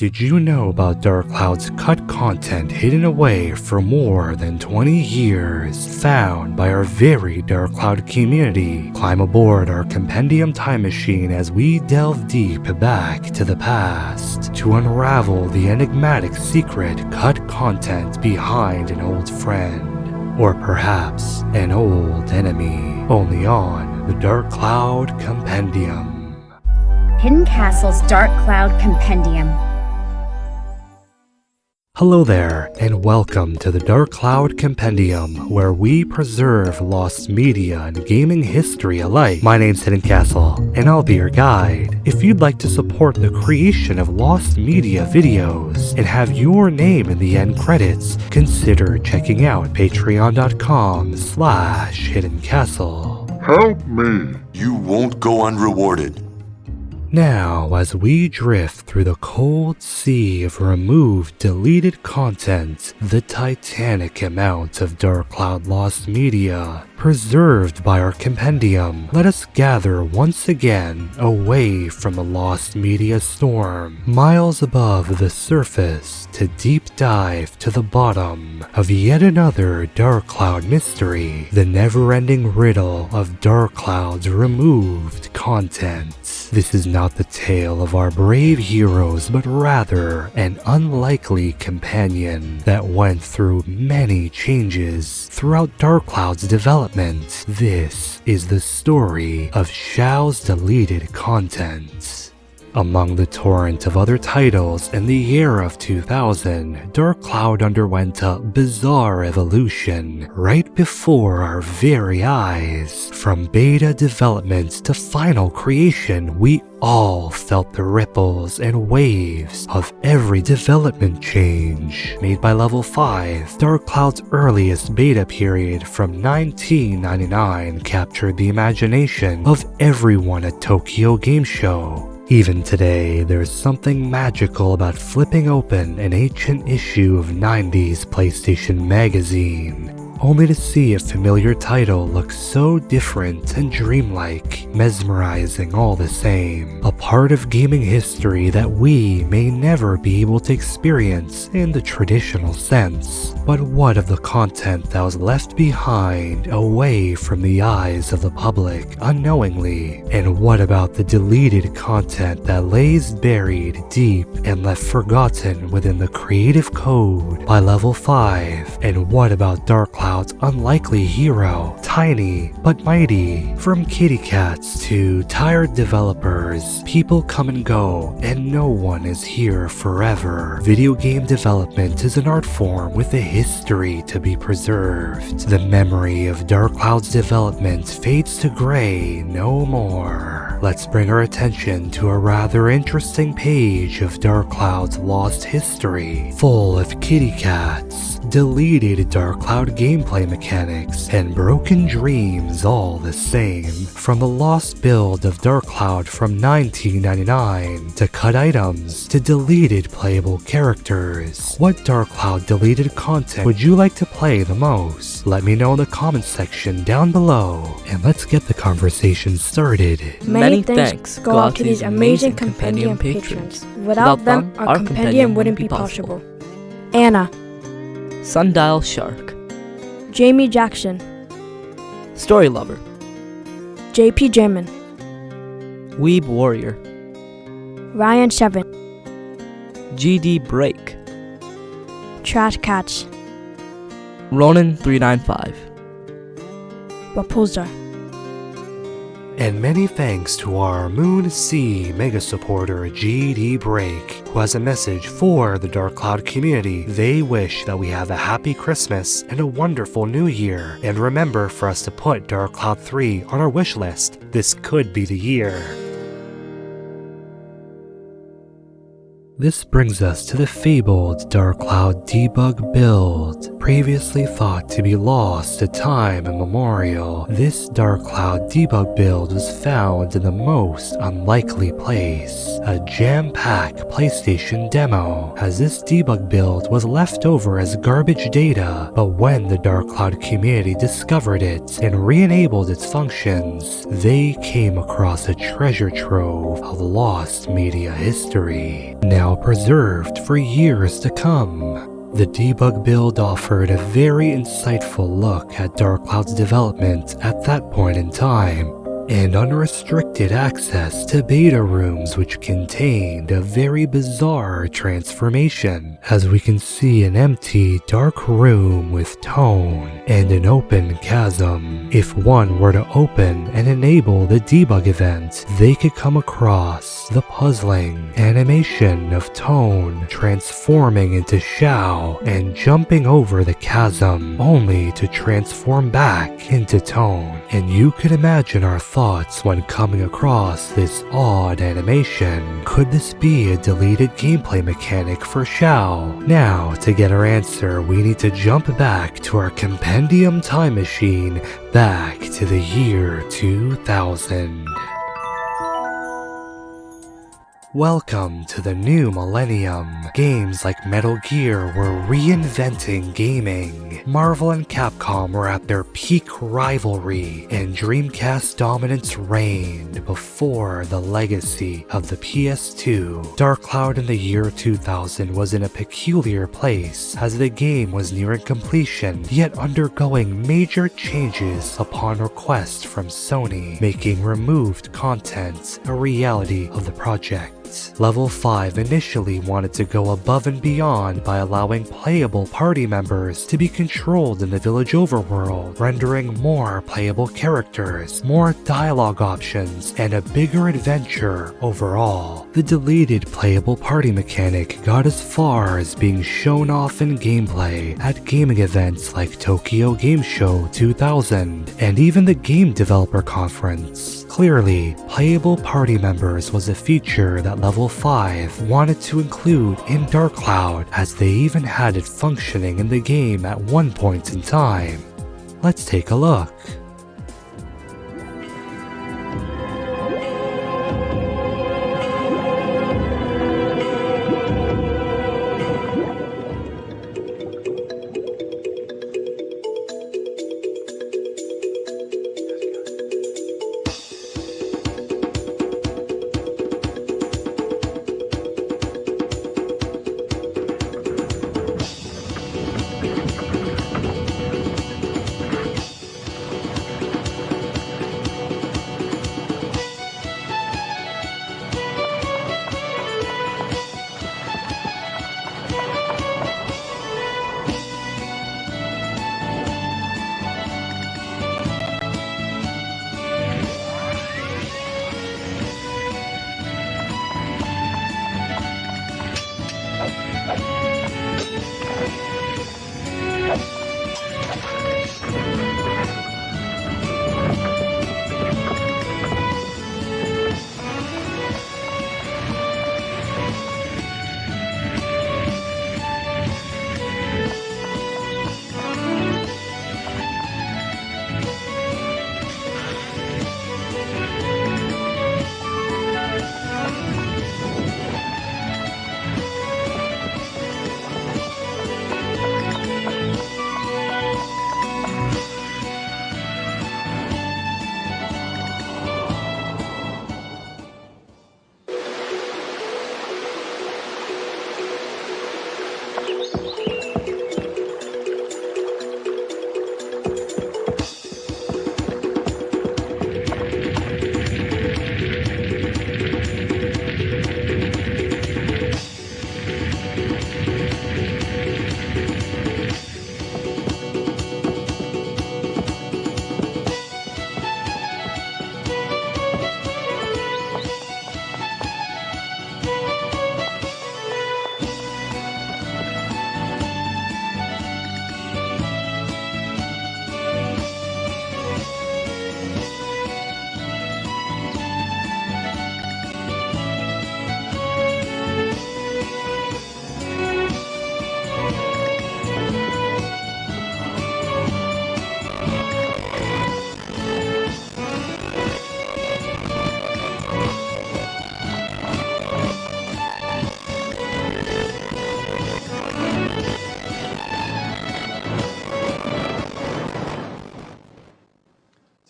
Did you know about Dark Cloud's cut content hidden away for more than 20 years, found by our very Dark Cloud community? Climb aboard our Compendium time machine as we delve deep back to the past to unravel the enigmatic secret cut content behind an old friend, or perhaps an old enemy, only on the Dark Cloud Compendium. Hidden Castle's Dark Cloud Compendium. Hello there, and welcome to the Dark Cloud Compendium, where we preserve lost media and gaming history alike. My name's Hidden Castle, and I'll be your guide. If you'd like to support the creation of lost media videos and have your name in the end credits, consider checking out patreon.com/hiddencastle. Help me! You won't go unrewarded. Now, as we drift through the cold sea of removed, deleted content, the titanic amount of Dark Cloud lost media preserved by our compendium, let us gather once again away from the lost media storm, miles above the surface, to deep dive to the bottom of yet another Dark Cloud mystery, the never-ending riddle of Dark Cloud's removed content. This is not the tale of our brave heroes, but rather an unlikely companion that went through many changes throughout Dark Cloud's development. This is the story of Xiao's deleted content. Among the torrent of other titles in the year of 2000, Dark Cloud underwent a bizarre evolution right before our very eyes. From beta development to final creation, we all felt the ripples and waves of every development change. Made by Level 5, Dark Cloud's earliest beta period from 1999 captured the imagination of everyone at Tokyo Game Show. Even today, there's something magical about flipping open an ancient issue of 90s PlayStation magazine, only to see a familiar title look so different and dreamlike, mesmerizing all the same. A part of gaming history that we may never be able to experience in the traditional sense. But what of the content that was left behind away from the eyes of the public unknowingly? And what about the deleted content that lays buried deep and left forgotten within the creative code by Level 5? And what about Dark Cloud's unlikely hero, tiny but mighty? From kitty cats to tired developers, people come and go, and no one is here forever. Video game development is an art form with a history to be preserved. The memory of Dark Cloud's development fades to gray no more. Let's bring our attention to a rather interesting page of Dark Cloud's lost history, full of kitty cats, deleted Dark Cloud gameplay mechanics, and broken dreams all the same. From the lost build of Dark Cloud from 1999, to cut items, to deleted playable characters. What Dark Cloud deleted content would you like to play the most? Let me know in the comments section down below, and let's get the conversation started. Many thanks go out to these amazing Compendium patrons. Without them, our Compendium wouldn't be possible. Anna, Sundial Shark, Jamie Jackson, Story Lover, JP German, Weeb Warrior, Ryan Seven, GD Break, Trash Cats, Ronin 395, Raposa. And many thanks to our Moon Sea mega supporter GD Break, who has a message for the Dark Cloud community. They wish that we have a happy Christmas and a wonderful New Year, and remember for us to put Dark Cloud 3 on our wish list. This could be the year. This brings us to the fabled Dark Cloud debug build, previously thought to be lost to time immemorial. This Dark Cloud debug build was found in the most unlikely place, a jam-packed PlayStation demo, as this debug build was left over as garbage data, but when the Dark Cloud community discovered it and re-enabled its functions, they came across a treasure trove of lost media history. Now now preserved for years to come. The debug build offered a very insightful look at Dark Cloud's development at that point in time, and unrestricted access to beta rooms which contained a very bizarre transformation, as we can see an empty dark room with tone and an open chasm. If one were to open and enable the debug event, they could come across the puzzling animation of Tone transforming into Xiao and jumping over the chasm, only to transform back into Tone. And you could imagine our thoughts when coming across this odd animation. Could this be a deleted gameplay mechanic for Xiao? Now, to get our answer, we need to jump back to our Compendium time machine, back to the year 2000. Welcome to the new millennium. Games like Metal Gear were reinventing gaming. Marvel and Capcom were at their peak rivalry, and Dreamcast dominance reigned before the legacy of the PS2. Dark Cloud in the year 2000 was in a peculiar place, as the game was nearing completion, yet undergoing major changes upon request from Sony, making removed content a reality of the project. Level 5 initially wanted to go above and beyond by allowing playable party members to be controlled in the village overworld, rendering more playable characters, more dialogue options, and a bigger adventure overall. The deleted playable party mechanic got as far as being shown off in gameplay at gaming events like Tokyo Game Show 2000 and even the Game Developer Conference. Clearly, playable party members was a feature that Level 5 wanted to include in Dark Cloud, as they even had it functioning in the game at one point in time. Let's take a look.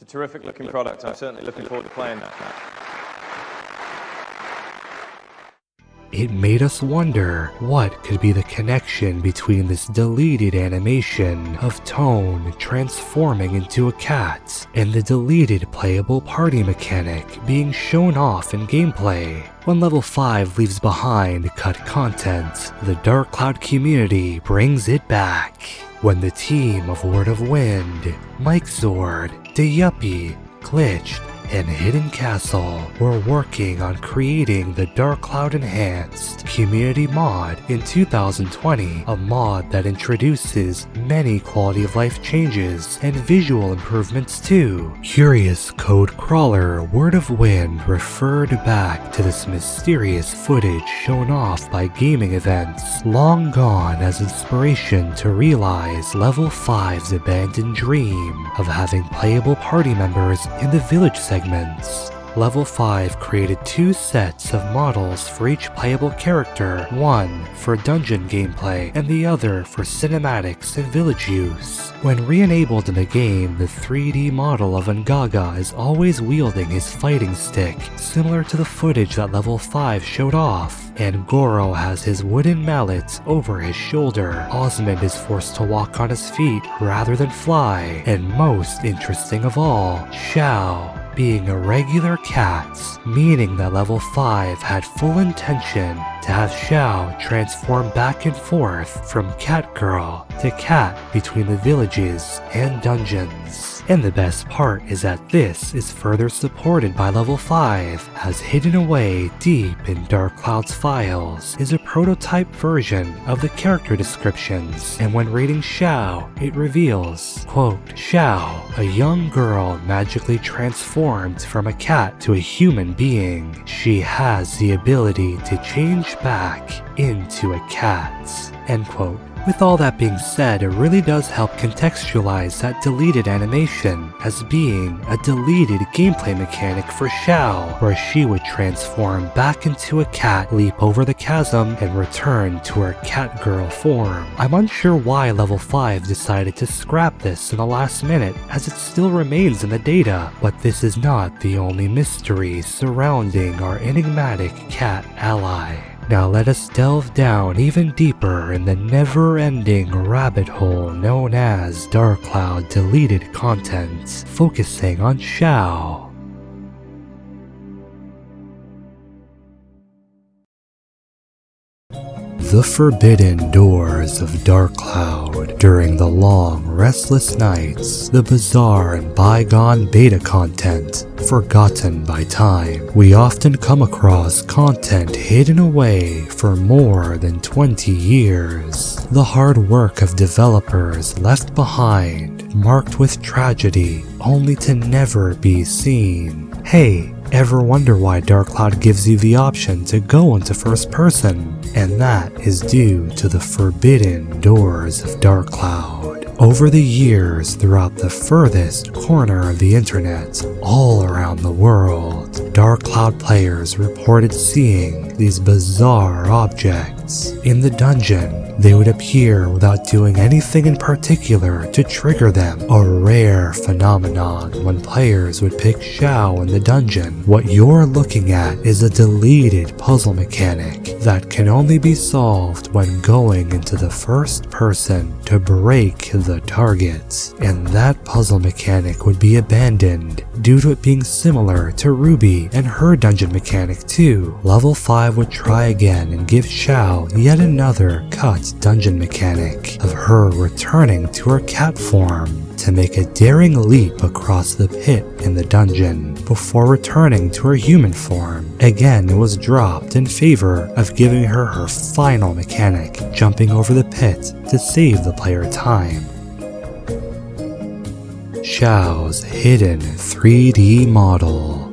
Terrific looking product. I'm certainly looking forward to playing that. It made us wonder what could be the connection between this deleted animation of Tone transforming into a cat and the deleted playable party mechanic being shown off in gameplay. When Level 5 leaves behind cut content, the Dark Cloud community brings it back. When the team of Word of Wind, Mike Zord, Deyuppie, Glitched, and Hidden Castle were working on creating the Dark Cloud Enhanced community mod in 2020, a mod that introduces many quality of life changes and visual improvements too. Curious code crawler Word of Wind referred back to this mysterious footage shown off by gaming events long gone as inspiration to realize Level 5's abandoned dream of having playable party members in the village segments. Level 5 created 2 sets of models for each playable character, one for dungeon gameplay and the other for cinematics and village use. When re-enabled in the game, the 3D model of Ungaga is always wielding his fighting stick, similar to the footage that Level 5 showed off, and Goro has his wooden mallet over his shoulder. Osmond is forced to walk on his feet rather than fly, and most interesting of all, Xiao being a regular cat, meaning that Level 5 had full intention to have Xiao transform back and forth from cat girl to cat between the villages and dungeons. And the best part is that this is further supported by Level 5, as hidden away deep in Dark Cloud's files is a prototype version of the character descriptions, and when reading Xiao, it reveals, quote, Xiao, a young girl magically transformed from a cat to a human being. She has the ability to change back into a cat, end quote. With all that being said, it really does help contextualize that deleted animation as being a deleted gameplay mechanic for Xiao, where she would transform back into a cat, leap over the chasm, and return to her cat girl form. I'm unsure why Level 5 decided to scrap this in the last minute, as it still remains in the data, but this is not the only mystery surrounding our enigmatic cat ally. Now let us delve down even deeper in the never-ending rabbit hole known as Dark Cloud deleted content, focusing on Xiao. The forbidden doors of Dark Cloud. During the long, restless nights, the bizarre and bygone beta content, forgotten by time, we often come across content hidden away for more than 20 years. The hard work of developers left behind, marked with tragedy, only to never be seen. Hey, ever wonder why Dark Cloud gives you the option to go into first person? And that is due to the forbidden doors of Dark Cloud. Over the years, throughout the furthest corner of the internet, all around the world, Dark Cloud players reported seeing these bizarre objects. In the dungeon, they would appear without doing anything in particular to trigger them, a rare phenomenon when players would pick Xiao in the dungeon. What you're looking at is a deleted puzzle mechanic that can only be solved when going into the first person to break the target, and that puzzle mechanic would be abandoned due to it being similar to Ruby and her dungeon mechanic too. Level 5 would try again and give Xiao yet another cut dungeon mechanic of her returning to her cat form to make a daring leap across the pit in the dungeon before returning to her human form. Again, it was dropped in favor of giving her her final mechanic, jumping over the pit to save the player time. Xiao's hidden 3D model.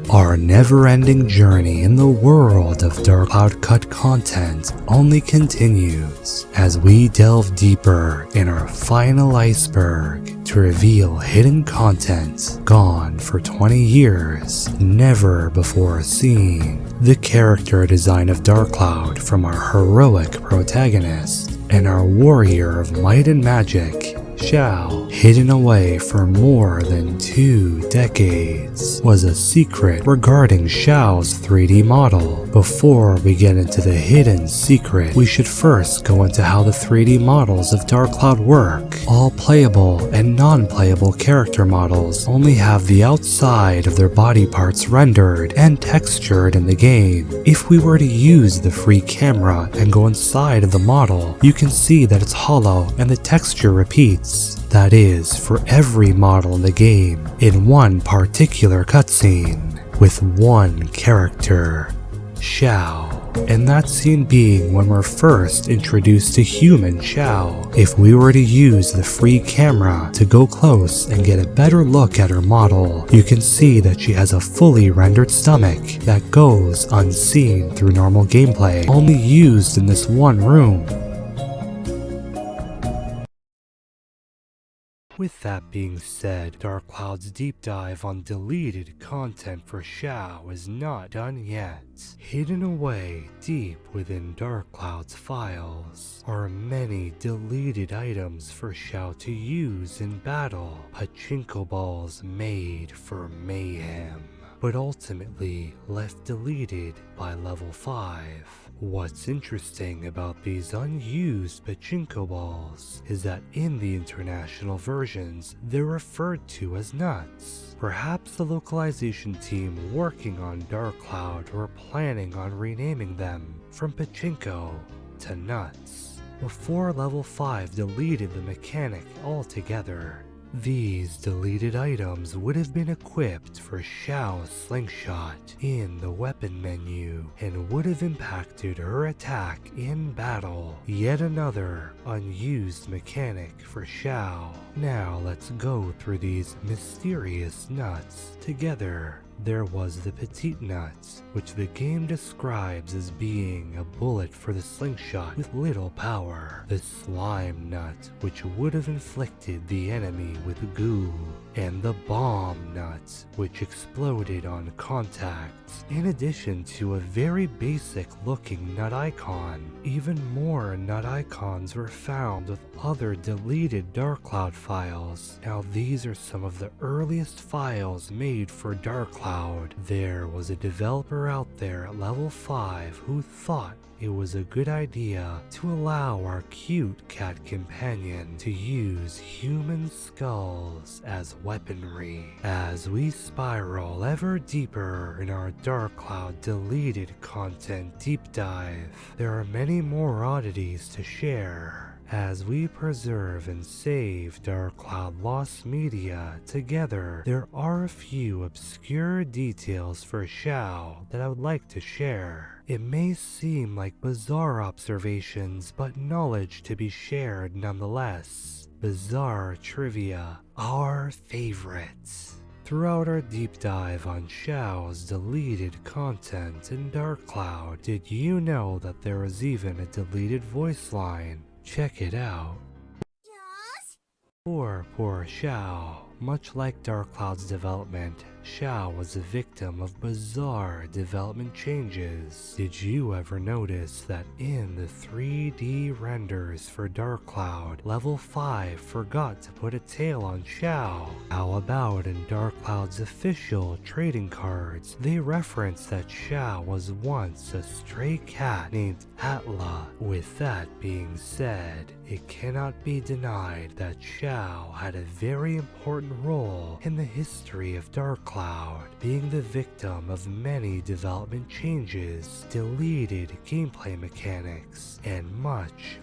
Our never-ending journey in the world of Dark Cloud cut content only continues as we delve deeper in our final iceberg to reveal hidden content gone for 20 years, never before seen. The character design of Dark Cloud from our heroic protagonist and our warrior of might and magic, Xiao, hidden away for more than 2 decades, was a secret regarding Xiao's 3D model. Before we get into the hidden secret, we should first go into how the 3D models of Dark Cloud work. All playable and non-playable character models only have the outside of their body parts rendered and textured in the game. If we were to use the free camera and go inside of the model, you can see that it's hollow and the texture repeats. That is, for every model in the game, in one particular cutscene, with one character, Xiao. And that scene being when we're first introduced to human Xiao. If we were to use the free camera to go close and get a better look at her model, you can see that she has a fully rendered stomach that goes unseen through normal gameplay, only used in this one room. With that being said, Dark Cloud's deep dive on deleted content for Xiao is not done yet. Hidden away deep within Dark Cloud's files are many deleted items for Xiao to use in battle. Pachinko balls made for mayhem, but ultimately left deleted by level 5. What's interesting about these unused pachinko balls is that in the international versions, they're referred to as nuts. Perhaps the localization team working on Dark Cloud were planning on renaming them from pachinko to nuts before level 5 deleted the mechanic altogether. These deleted items would have been equipped for Xiao's slingshot in the weapon menu and would have impacted her attack in battle. Yet another unused mechanic for Xiao. Now let's go through these mysterious nuts together. There was the petite nut, which the game describes as being a bullet for the slingshot with little power. The slime nut, which would have inflicted the enemy with goo. And the bomb nut, which exploded on contact. In addition to a very basic looking nut icon, even more nut icons were found with other deleted Dark Cloud files. Now these are some of the earliest files made for Dark Cloud. There was a developer out there at level 5 who thought it was a good idea to allow our cute cat companion to use human skulls as weaponry. As we spiral ever deeper in our Dark Cloud deleted content deep dive, there are many more oddities to share. As we preserve and save Dark Cloud lost media together, there are a few obscure details for Xiao that I would like to share. It may seem like bizarre observations, but knowledge to be shared nonetheless. Bizarre trivia, our favorites. Throughout our deep dive on Xiao's deleted content in Dark Cloud, did you know that there was even a deleted voice line? Check it out. Poor Xiao. Much like Dark Cloud's development, Xiao was a victim of bizarre development changes. Did you ever notice that in the 3D renders for Dark Cloud, level 5 forgot to put a tail on Xiao? How about in Dark Cloud's official trading cards, they reference that Xiao was once a stray cat named Atla. With that being said, it cannot be denied that Xiao had a very important role in the history of Dark Cloud, being the victim of many development changes, deleted gameplay mechanics, and much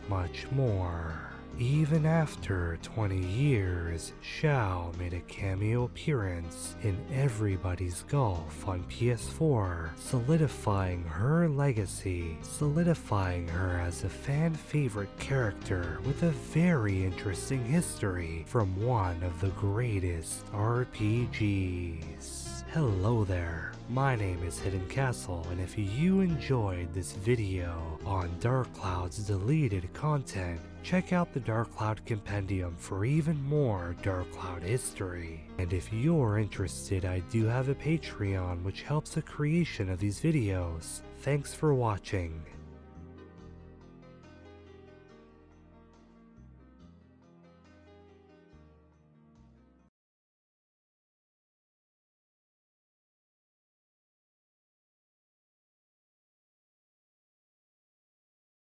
more. Even after 20 years, Xiao made a cameo appearance in Everybody's Golf on PS4, solidifying her legacy, solidifying her as a fan-favorite character with a very interesting history from one of the greatest RPGs. Hello there, my name is Hidden Castle, and if you enjoyed this video on Dark Cloud's deleted content, check out the Dark Cloud Compendium for even more Dark Cloud history. And if you're interested, I do have a Patreon which helps the creation of these videos. Thanks for watching.